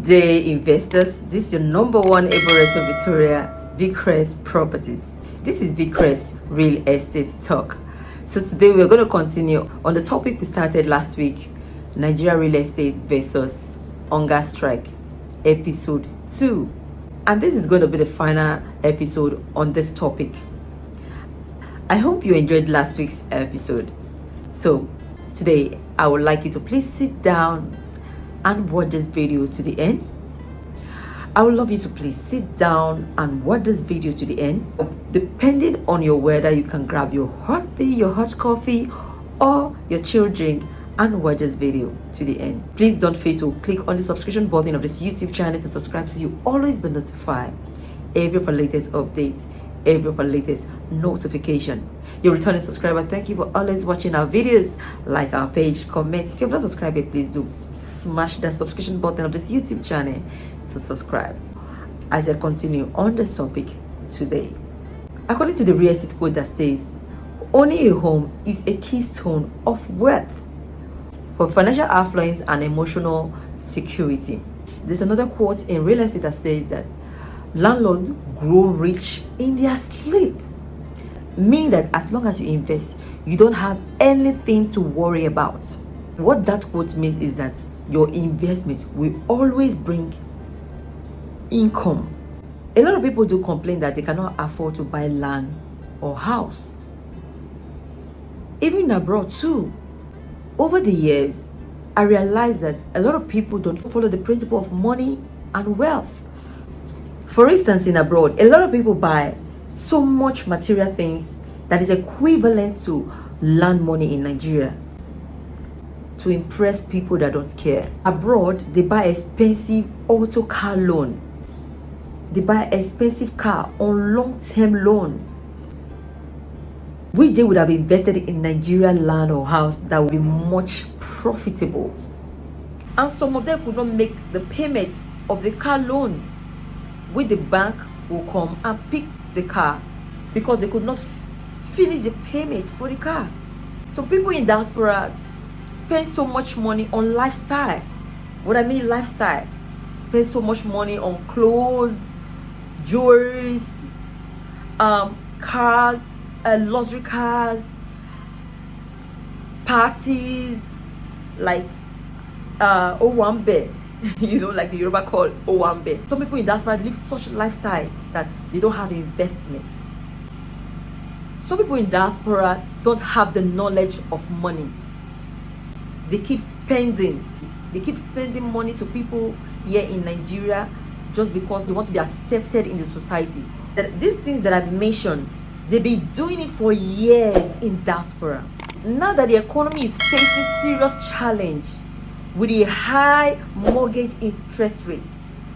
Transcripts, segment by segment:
Good day, investors. This is your number one Eboreto Victoria, Vicrest Properties. This is Vicrest Real Estate Talk. So today we're going to continue on the topic we started last week, Nigeria Real Estate versus Hungerstrike, episode 2. And this is going to be the final episode on this topic. I hope you enjoyed last week's episode. So today I would like you to please sit down and watch this video to the end. I would love you to please sit down and watch this video to the end. Depending on your weather, you can grab your hot tea, your hot coffee, or your children and watch this video to the end. Please don't fail to click on the subscription button of this YouTube channel to subscribe so you always be notified every of our latest updates, every of our latest notification. Your returning subscriber, thank you for always watching our videos. Like our page, comment. If you're not subscribed, please do smash that subscription button of this YouTube channel to subscribe. As I continue on this topic today, according to the real estate code that says owning a home is a keystone of wealth for financial affluence and emotional security. There's another quote in real estate that says that landlords grow rich in their sleep, meaning that as long as you invest, you don't have anything to worry about. What that quote means is that your investment will always bring income. A lot of people do complain that they cannot afford to buy land or house, even abroad too. Over the years, I realized that a lot of people don't follow the principle of money and wealth. For instance, in abroad, a lot of people buy so much material things that is equivalent to land money in Nigeria to impress people that don't care. Abroad, they buy expensive auto car loan. They buy expensive car on long-term loan, which they would have invested in Nigerian land or house that would be much profitable. And some of them could not make the payment of the car loan, which the bank will come and pick the car because they could not finish the payment for the car. So people in diaspora spend so much money on lifestyle. What I mean lifestyle, spend so much money on clothes, jewelries, cars, luxury cars, parties, like Owambe, like the Yoruba call Owambe. Some people in diaspora live such lifestyles that they don't have investments. Some people in diaspora don't have the knowledge of money. They keep spending. They keep sending money to people here in Nigeria just because they want to be accepted in the society. These things that I've mentioned, they've been doing it for years in diaspora. Now that the economy is facing serious challenge with a high mortgage interest rate,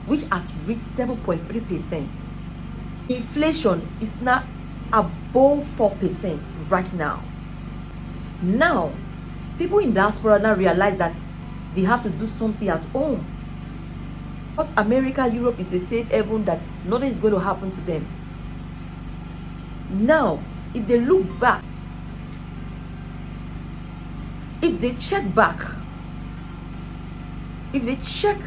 which has reached 7.3%, inflation is now above 4% right now. Now, people in diaspora now realize that they have to do something at home. But America, Europe is a safe haven that nothing is going to happen to them. Now, if they look back, if they check back, if they check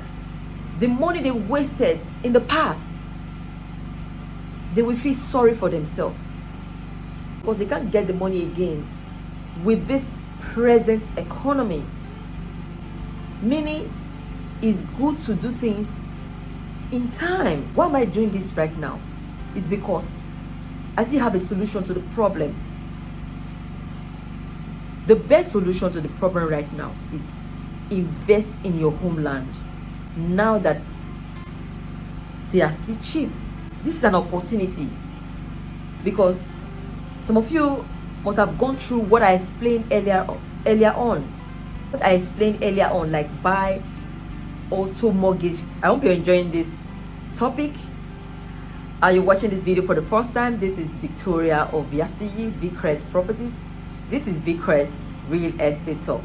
the money they wasted in the past, they will feel sorry for themselves because they can't get the money again with this present economy. Meaning, it's good to do things in time. Why am I doing this right now? It's because I still have a solution to the problem. The best solution to the problem right now is invest in your homeland now that they are still cheap. This is an opportunity because some of you must have gone through what I explained earlier on. What I explained earlier on, like buy auto mortgage. I hope you're enjoying this topic. Are you watching this video for the first time? This is Victoria of Yasuyi Vicrest Properties. This is Vicrest Real Estate Talk.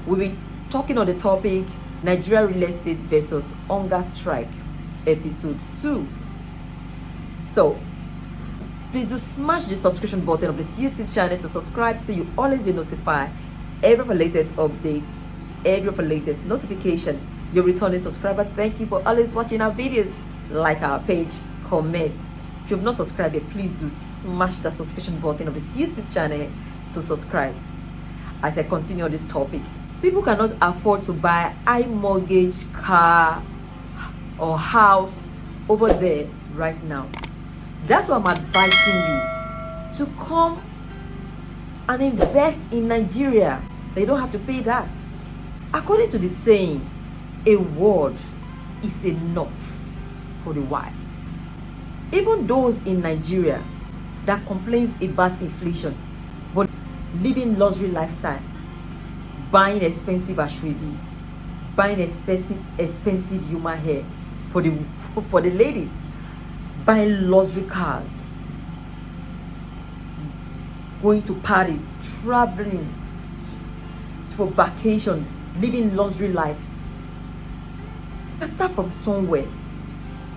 We'll be talking on the topic Nigeria Real Estate versus Hungerstrike, episode 2. So please do smash the subscription button of this YouTube channel to subscribe so you always be notified every of the latest updates, every of the latest notification Your returning subscriber, thank you for always watching our videos. Like our page, comment. If you've not subscribed yet, please do smash that subscription button of this YouTube channel to subscribe. As I continue on this topic, people cannot afford to buy high mortgage car or house over there right now. That's why I'm advising you to come and invest in Nigeria. They don't have to pay that. According to the saying, a word is enough for the wise. Even those in Nigeria that complains about inflation but living luxury lifestyle, buying expensive ashwebi, buying expensive human hair for the ladies, buying luxury cars, going to parties, traveling for vacation, living luxury life. You can start from somewhere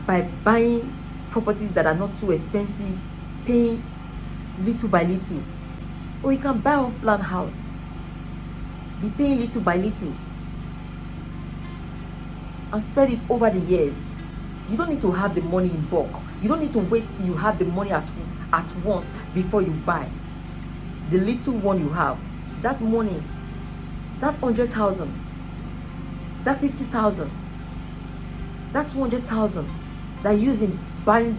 by buying properties that are not too expensive, paying little by little. Or you can buy off-plan house, be paying little by little, and spread it over the years. You don't need to have the money in bulk. You don't need to wait till you have the money at once before you buy. The little one you have, that money, that 100,000, that 50,000, that 200,000, they're using buying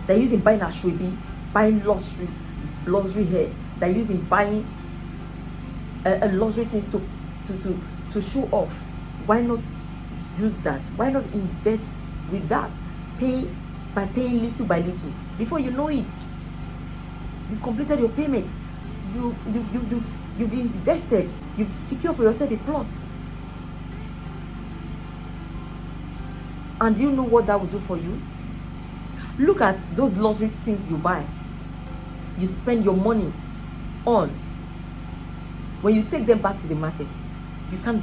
ashwebi, buying luxury hair. They're using buying a luxury things to show off. Why not use that? Why not invest with that? By paying little by little. Before you know it, you've completed your payment. You've invested. You've secured for yourself a plot. And do you know what that will do for you? Look at those luxury things you buy. You spend your money on. When you take them back to the market, you can't.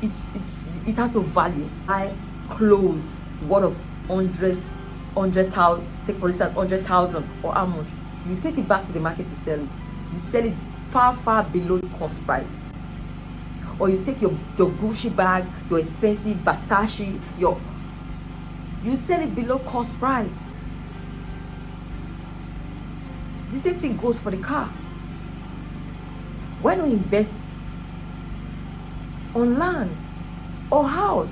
It has no value. Buy clothes worth of 100,000. Take for instance 100,000 or how much? You take it back to the market to sell it. You sell it far below the cost price. Or you take your Gucci bag, your expensive Versace, you sell it below cost price. The same thing goes for the car. Why not invest on land or house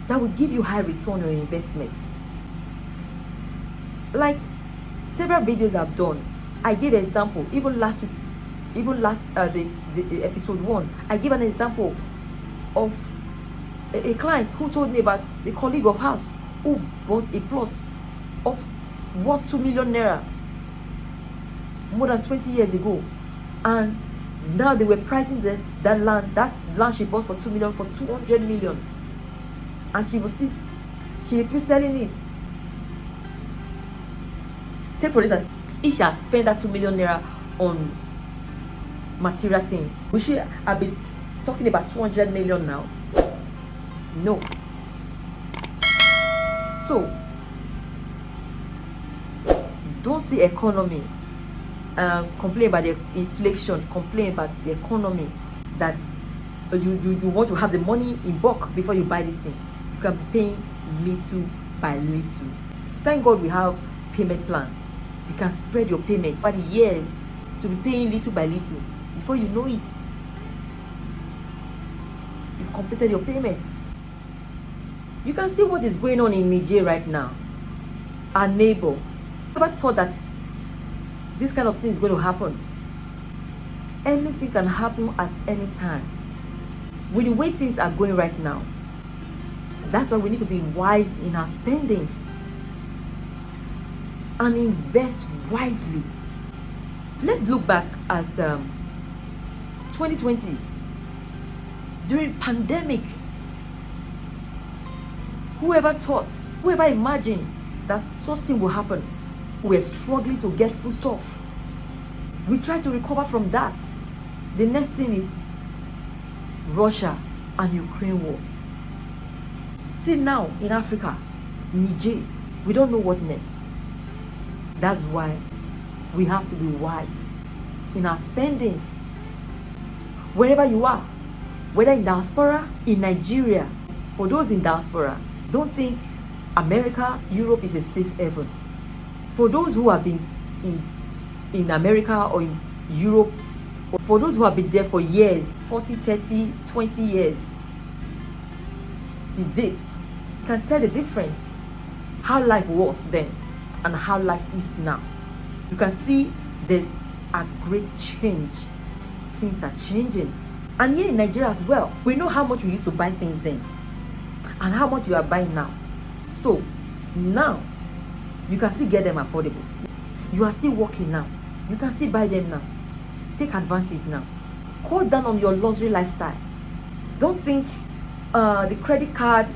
that will give you high return on your investment? Like several videos I've done, I gave an example. Even last week, the episode 1, I gave an example of a client who told me about a colleague of hers who bought a plot of worth 2 million naira more than 20 years ago, and now they were pricing that land she bought for 2 million for 200 million, and she refused selling it. Say for instance, if she has spent that 2 million naira on material things, we should have been talking about 200 million now. No. So don't see economy, complain about the inflation, complain about the economy, that you want to have the money in bulk before you buy this thing. You can pay little by little. Thank God we have payment plan. You can spread your payments for the year to be paying little by little. Before you know it, you've completed your payments. You can see what is going on in Niger right now. Our neighbor never thought that this kind of thing is going to happen. Anything can happen at any time. With the way things are going right now, that's why we need to be wise in our spendings and invest wisely. Let's look back at 2020. During pandemic, whoever imagined that such thing will happen? We are struggling to get food stuff. We try to recover from that. The next thing is Russia and Ukraine war. See now in Africa, Niger, we don't know what next. That's why we have to be wise in our spendings. Wherever you are, whether in diaspora, in Nigeria, For those in diaspora, don't think America, Europe is a safe haven. For those who have been in America or in Europe, or for those who have been there for years, 40, 30, 20 years, to date, you can tell the difference. How life was then and how life is now. You can see there's a great change. Things are changing. And here in Nigeria as well, we know how much we used to buy things then and how much you are buying now. So now you can still get them affordable. You are still working now. You can still buy them now. Take advantage now. Cut down on your luxury lifestyle. Don't think the credit card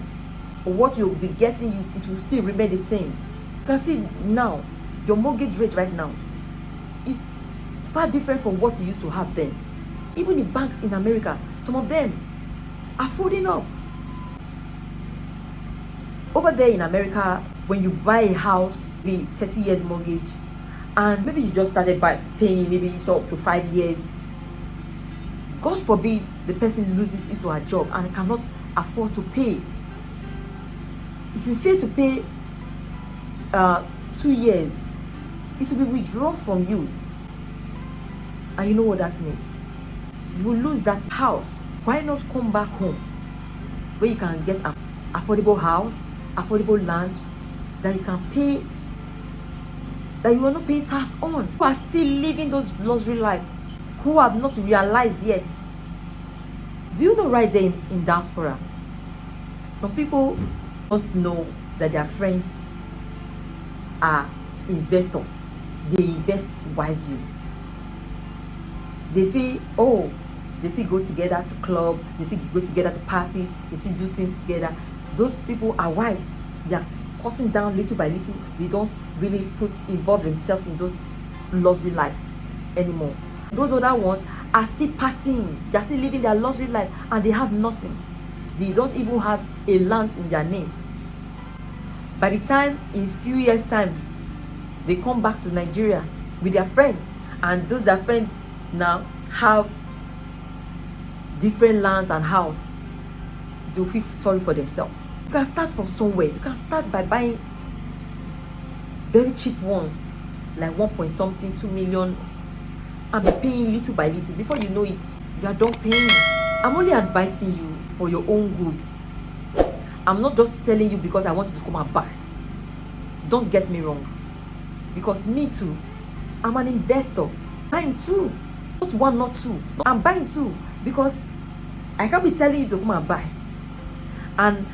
or what you'll be getting, it will still remain the same. You can see now your mortgage rate right now is far different from what you used to have then. Even the banks in America, some of them are folding up. Over there in America, when you buy a house with 30 years mortgage, and maybe you just started by paying maybe up to 5 years, God forbid the person loses his or her job and cannot afford to pay. If you fail to pay 2 years, it will be withdrawn from you. And you know what that means? You will lose that house. Why not come back home where you can get an affordable house, affordable land that you can pay, that you are not paying tax on? Who are still living those luxury life, who have not realized yet. Do you know right there in diaspora, some people don't know that their friends are investors. They invest wisely. They feel, oh, they still go together to club, they still go together to parties, they still do things together. Those people are wise. They are cutting down little by little. They don't really involve themselves in those luxury life anymore. Those other ones are still partying. They are still living their luxury life and they have nothing. They don't even have a land in their name. By the time, in a few years' time, they come back to Nigeria with their friend, and those their friends now have different lands and house, they feel sorry for themselves. You can start from somewhere. You can start by buying very cheap ones, like 1 point something, 2 million, and be paying little by little. Before you know it, you are done paying. I'm only advising you for your own good. I'm not just telling you because I want you to come and buy. Don't get me wrong. Because me too, I'm an investor. Buying two. Not one, not two. I'm buying two because I can't be telling you to come and buy. And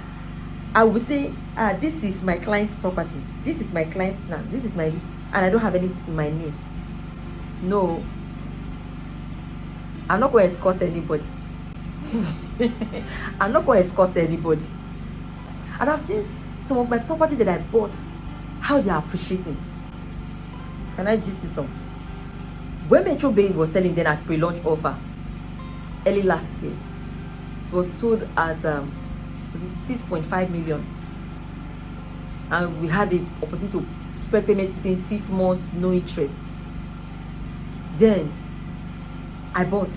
I will say, this is my client's property. This is my client's land. This is my, and I don't have anything in my name. No. I'm not going to escort anybody. I'm not going to escort anybody. And I've seen some of my property that I bought, how they are appreciating. Can I just see some? When Metro Bay was selling then at pre-launch offer early last year, it was sold at 6.5 million, and we had the opportunity to spread payments within 6 months, no interest. Then I bought.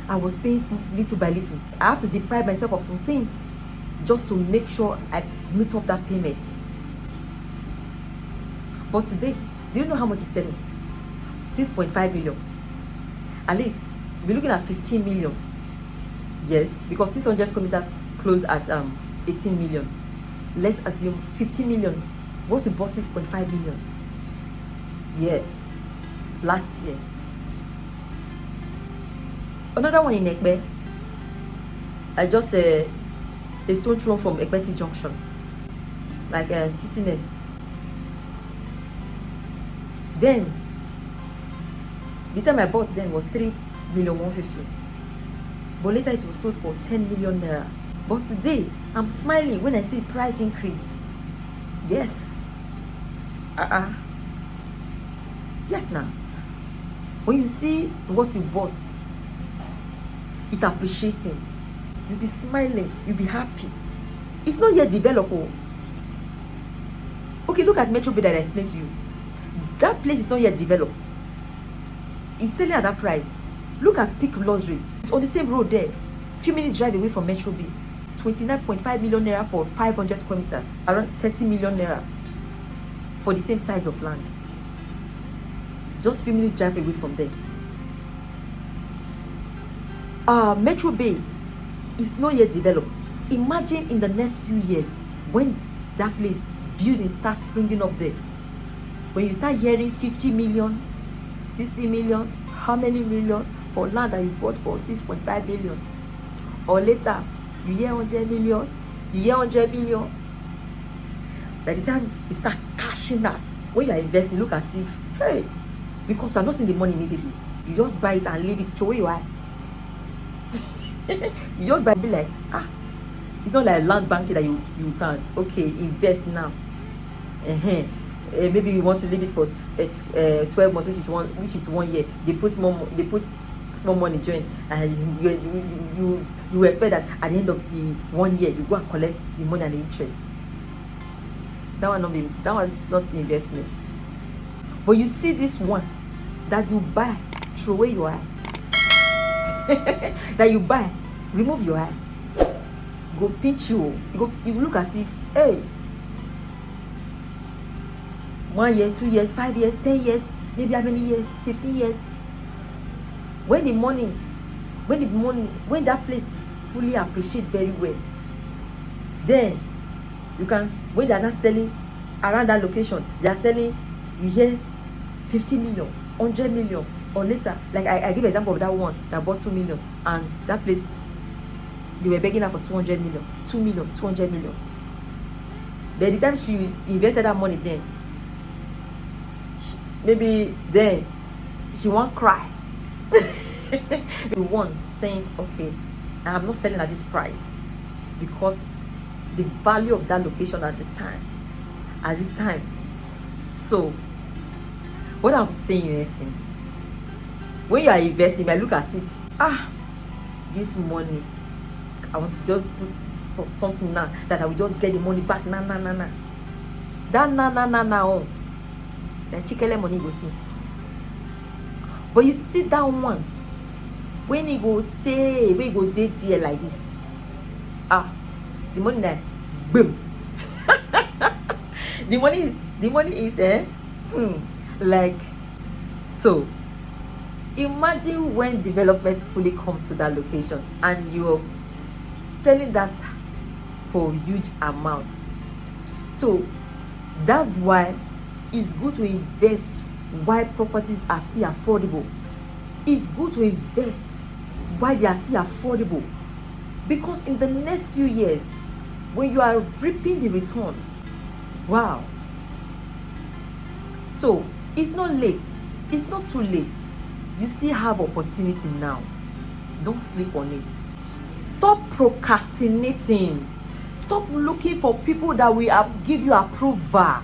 I was paying little by little. I have to deprive myself of some things just to make sure I meet up that payment. But today, do you know how much it's selling? 6.5 million. At least we're looking at 15 million. Yes, because 600 square meters closed at 18 million. Let's assume 15 million. What we bought 6.5 million. Yes, last year. Another one in Ekpe. I just a stone throw from Ekpeti Junction, like a cityness. Then the time I bought then was 3,150,000, but later it was sold for 10 million naira. But today I'm smiling when I see price increase. Yes. Yes, now when you see what you bought, it's appreciating. You'll be smiling, you'll be happy. It's not yet developed. Okay, look at Metro Bay that I explained to you. That place is not yet developed. It's selling at that price. Look at Peak Luxury. It's on the same road there. Few minutes drive away from Metro Bay. 29.5 million naira for 500 square meters, around 30 million naira for the same size of land. Just few minutes drive away from there. Metro Bay is not yet developed. Imagine in the next few years when that place, buildings start springing up there. When you start hearing 50 million, 60 million, how many million for land that you bought for 6.5 billion? Or later, you hear 100 million, you hear 100 million. By the time you start cashing out, when you are investing, look as if, hey, because you are not seeing the money immediately. You just buy it and leave it to where you are. You just buy, be like, it's not like land banking that you can, okay, invest now. Maybe you want to leave it for 12 months, which is 1 year. They put small money join, and you expect that at the end of the 1 year you go and collect the money and the interest. That was not investment. But you see this one that you buy, throw away your eye. That you buy, remove your eye, go pinch you look as if, hey, 1 year, 2 years, 5 years, 10 years, maybe how many years, 15 years. When that place fully appreciate very well, then you can, when they are not selling around that location, they are selling, you hear 50 million, 100 million, or later, like I give example of that one that bought 2 million, and that place they were begging her for 200 million, 2 million, 200 million. By the time she invested that money, then maybe then she won't cry. One saying, okay, I'm not selling at this price because the value of that location at this time. So what I'm saying in essence, when you are investing, you might look as if, this money, I want to just put something now that I will just get the money back. Nah. That the chicken money go see. But you see that one, when you go date here like this, the money there, boom. the money is there, like so. Imagine when development fully comes to that location and you're selling that for huge amounts. So that's why it's good to invest while properties are still affordable. It's good to invest while they are still affordable, because in the next few years, when you are reaping the return, wow. So it's not late, it's not too late. You still have opportunity now. Don't sleep on it. Stop procrastinating. Stop looking for people that will give you approval.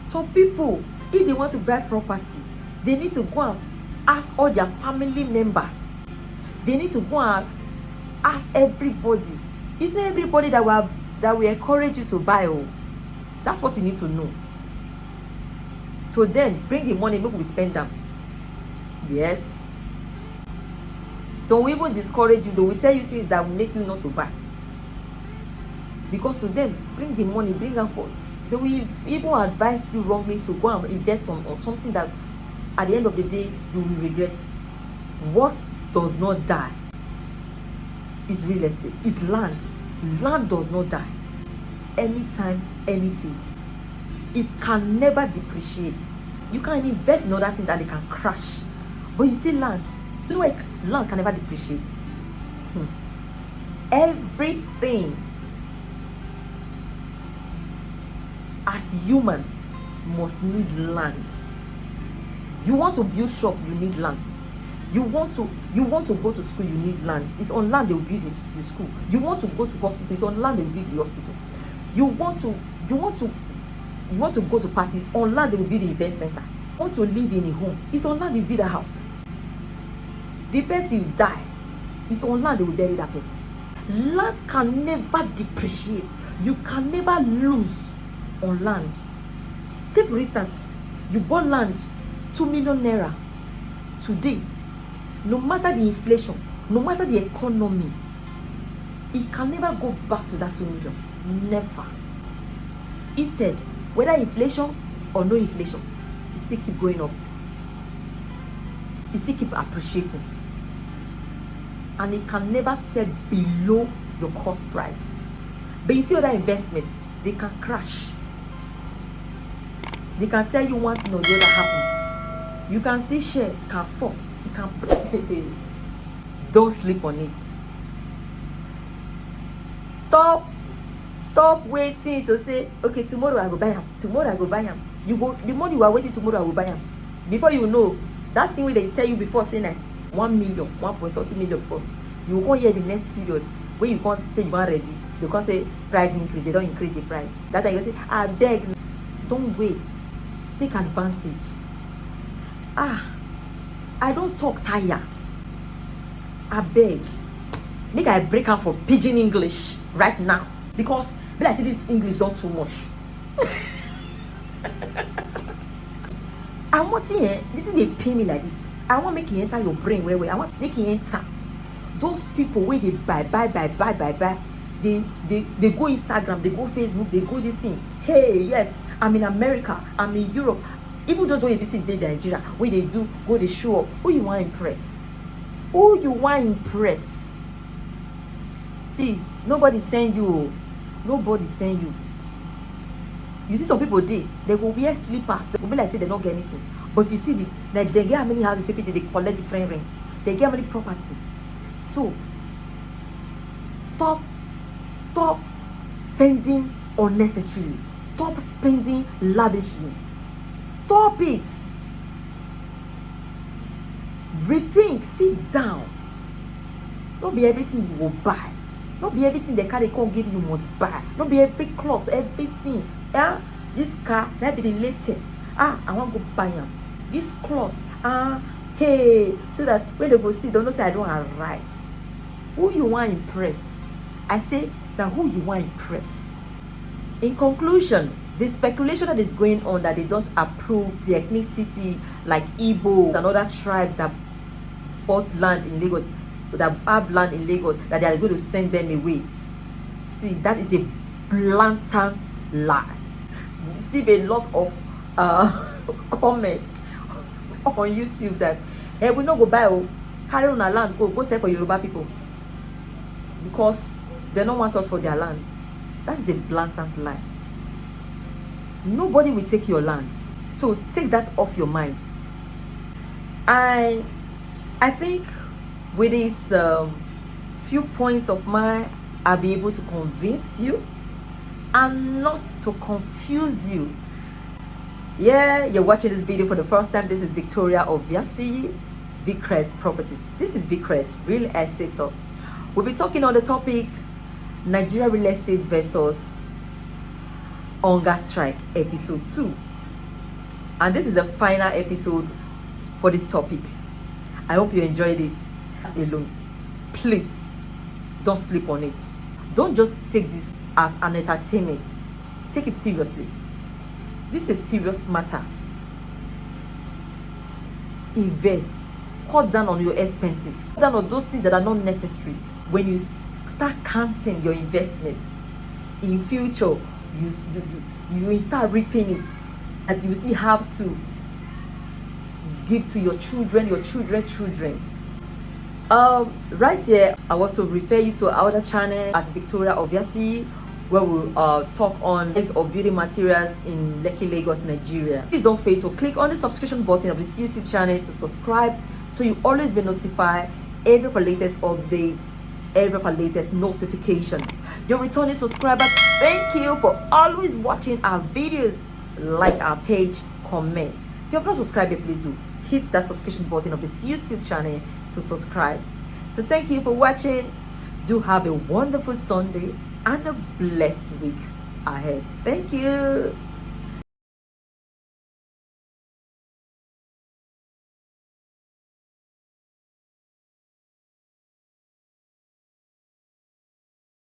Some people, if they want to buy property, they need to go and ask all their family members. They need to go and ask everybody. It's not everybody that will encourage you to buy. That's what you need to know. So then bring the money, maybe we spend them. Yes. Don't even discourage you. They will tell you things that will make you not to buy. Because to them, bring the money, bring them for. They will even advise you wrongly to go and invest on something that at the end of the day you will regret. What does not die is real estate, is land. Land does not die. Anytime, anything. It can never depreciate. You can invest in other things and they can crash. But you see land, you know, like land can never depreciate. Everything as human must need land. You want to build shop, you need land. You want to go to school, you need land. It's on land they will build the school. You want to go to hospital, it's on land they will build the hospital. You want to go to parties, on land they will build the event center. You want to live in a home, it's on land they will build a house. The person you die, it's on land they will bury that person. Land can never depreciate. You can never lose on land. Take for instance, you bought land 2 million naira today. No matter the inflation, no matter the economy, it can never go back to that 2 million. Never. Instead, whether inflation or no inflation, it still keep going up. It still keep appreciating. And it can never sell below your cost price. But you see other investments, they can crash. They can tell you one thing or the other happen. You can see share, it can fall, it can don't sleep on it. Stop waiting to say, okay, tomorrow I go buy him. Tomorrow I go buy him. You go, the money you are waiting tomorrow I will buy him. Before you know, that thing where they tell you before saying like 1 million, 1.something million before, you won't hear the next period where you can't say you are ready. You can't say price increase, they don't increase the price. That time you say, I beg, don't wait. Take advantage. I don't talk tire. I beg. Make I break out for pidgin English right now. Because I say this English don't too much. I want to see this is they pay me like this. I want to make it enter your brain where I want to make it enter. Those people where they buy. They go Instagram, they go Facebook, they go this thing. Hey, yes, I'm in America, I'm in Europe. Even those where you visit in Nigeria, where they do go the show up. Who you want to impress? Who you want to impress? See, nobody send you. Nobody send you. You see some people they go wear slippers. They go be like say they don't get anything. But if you see it, like they get how many houses people they collect different rents. They get how many properties. So stop spending unnecessarily. Stop spending lavishly. Stop it. Rethink. Sit down. Don't be everything you will buy. Not be everything the car they can't give you must buy. Not be every cloth, everything. Yeah, this car that be the latest. I want to go buy them. This clothes. Hey, so that when they go see, don't say I don't arrive. Who you want to impress? I say now who you want to impress. In conclusion, the speculation that is going on that they don't approve the ethnicity like Igbo and other tribes that bought land in Lagos, that have land in Lagos, that they are going to send them away. See, that is a blatant lie. You see a lot of comments on YouTube that hey, we not go buy carry on our land, go sell for Yoruba people because they don't want us for their land. That is a blatant lie. Nobody will take your land, so take that off your mind. I think with these few points of mine, I'll be able to convince you and not to confuse you. Yeah, you're watching this video for the first time. This is Victoria of Vicrest Properties. This is Vicrest Real Estate Talk. We'll be talking on the topic Nigeria Real Estate versus Hungerstrike episode 2. And this is the final episode for this topic. I hope you enjoyed it. Alone, please don't sleep on it. Don't just take this as an entertainment. Take it seriously. This is a serious matter. Invest. Cut down on your expenses. Cut down on those things that are not necessary. When you start counting your investments in future, you will start reaping it, and you will see how to give to your children, children. Right here, I also refer you to our other channel at Victoria Obviously, where we'll talk on this of beauty materials in Lekki, Lagos, Nigeria. Please don't fail to click on the subscription button of this YouTube channel to subscribe, so you always be notified every for latest updates, every for latest notification. Your returning subscriber, thank you for always watching our videos. Like our page, comment. If you have not subscribed yet, please do hit that subscription button of this YouTube channel to subscribe. So thank you for watching. Do have a wonderful Sunday and a blessed week ahead. Thank you.